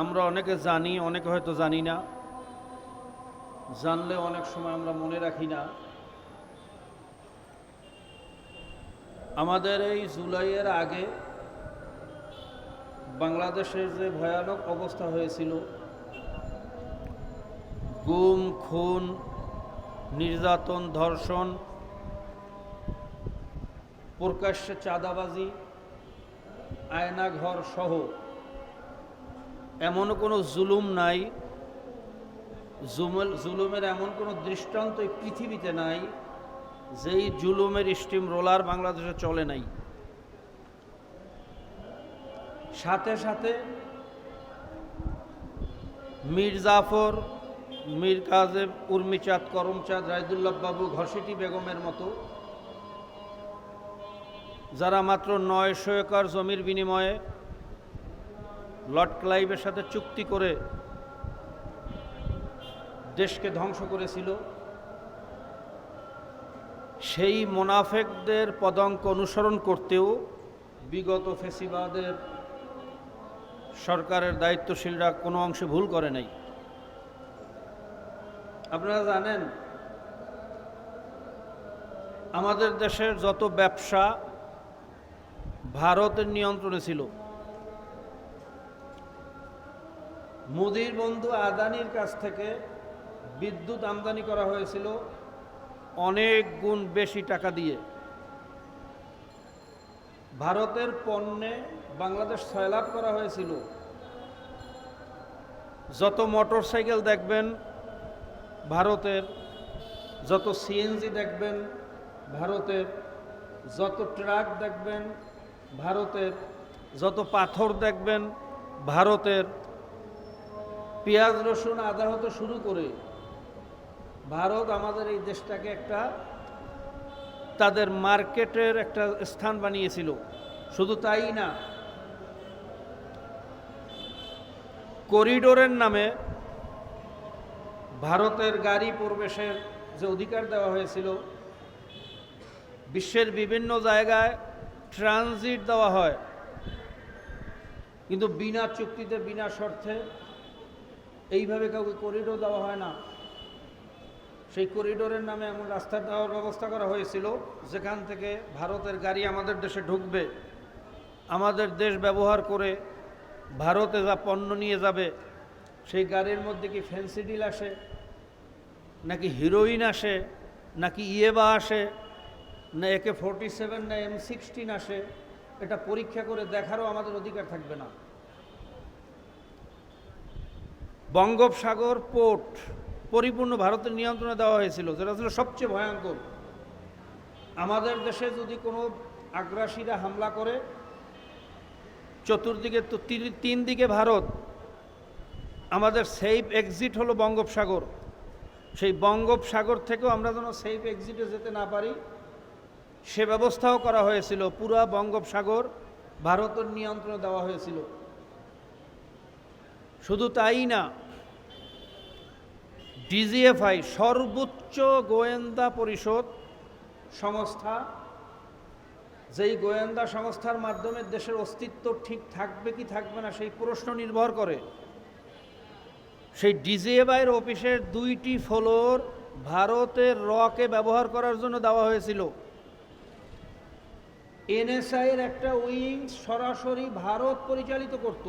আমরা অনেকে জানি, অনেকে হয়তো জানি না, জানলে অনেক সময় আমরা মনে রাখি না। আমাদের এই জুলাইয়ের আগে বাংলাদেশের যে ভয়ানক অবস্থা হয়েছিল, গুম, খুন, নির্যাতন, ধর্ষণ, প্রকাশ্যে চাঁদাবাজি, আয়নাঘর সহ এমন কোনো জুলুম নাই, জুলুমের এমন কোনো দৃষ্টান্ত এই পৃথিবীতে নাই যেই জুলুমের স্টিম রোলার বাংলাদেশে চলে নাই। সাথে সাথে মীর জাফর, মীর কাজেম, উর্মিচাঁদ, করমচাঁদ, রায়দুল্লাহ বাবু, ঘসিটি বেগমের মতো যারা মাত্র 900 একর জমির বিনিময়ে লর্ড ক্লাইভের সাথে চুক্তি করে দেশকে ধ্বংস করেছিল, সেই মোনাফেকদের পদাঙ্ক অনুসরণ করতেও বিগত ফেসিবাদের সরকারের দায়িত্বশীলরা কোনো অংশে ভুল করে নাই। আপনারা জানেন, আমাদের দেশের যত ব্যবসা ভারতের নিয়ন্ত্রণে ছিল। মোদির বন্ধু আদানির কাছ থেকে বিদ্যুৎ আমদানি করা হয়েছিল অনেক গুণ বেশি টাকা দিয়ে। ভারতের পণ্যে বাংলাদেশ সয়লাভ করা হয়েছিল। যত মোটর সাইকেল দেখবেন ভারতের, যত সিএনজি দেখবেন ভারতের, যত ট্রাক দেখবেন ভারতের, যত পাথর দেখবেন ভারতের, পেঁয়াজ রসুন আদা হতে শুরু করে ভারত আমাদের এই দেশটাকে একটা তাদের মার্কেটের একটা স্থান বানিয়েছিল। শুধু তাই না, করিডোরের নামে ভারতের গাড়ি প্রবেশের যে অধিকার দেওয়া হয়েছিল, বিশ্বের বিভিন্ন জায়গায় ট্রানজিট দেওয়া হয়, কিন্তু বিনা চুক্তিতে, বিনা শর্তে এইভাবে কাউকে করিডোর দেওয়া হয় না। সেই করিডোরের নামে এমন রাস্তা দেওয়ার ব্যবস্থা করা হয়েছিল যেখান থেকে ভারতের গাড়ি আমাদের দেশে ঢুকবে, আমাদের দেশ ব্যবহার করে ভারতে যা পণ্য নিয়ে যাবে, সেই গাড়ির মধ্যে কি ফেন্সিডিল আসে, নাকি হিরোইন আসে, নাকি ইয়েবা আসে, না AK-47 না M16 আসে, এটা পরীক্ষা করে দেখারও আমাদের অধিকার থাকবে না। বঙ্গোপসাগর পোর্ট পরিপূর্ণ ভারতের নিয়ন্ত্রণে দেওয়া হয়েছিল, যেটা ছিল সবচেয়ে ভয়ঙ্কর। আমাদের দেশে যদি কোনো আগ্রাসীরা হামলা করে, চতুর্দিকে তো 3 দিকে ভারত, আমাদের সেফ এক্সিট হলো বঙ্গোপসাগর। সেই বঙ্গোপসাগর থেকেও আমরা যেন সেফ এক্সিটে যেতে না পারি, সে ব্যবস্থাও করা হয়েছিল। পুরা বঙ্গোপসাগর ভারতের নিয়ন্ত্রণে দেওয়া হয়েছিল। শুধু তাই না, DGFI সর্বোচ্চ গোয়েন্দা পরিষদ সংস্থা, যেই গোয়েন্দা সংস্থার মাধ্যমে দেশের অস্তিত্ব ঠিক থাকবে কি থাকবে না সেই প্রশ্ন নির্ভর করে, সেই DGFIর অফিসের 2টি ফ্লোর ভারতের রকে ব্যবহার করার জন্য দেওয়া হয়েছিল। NSIর একটা উইং সরাসরি ভারত পরিচালিত করত।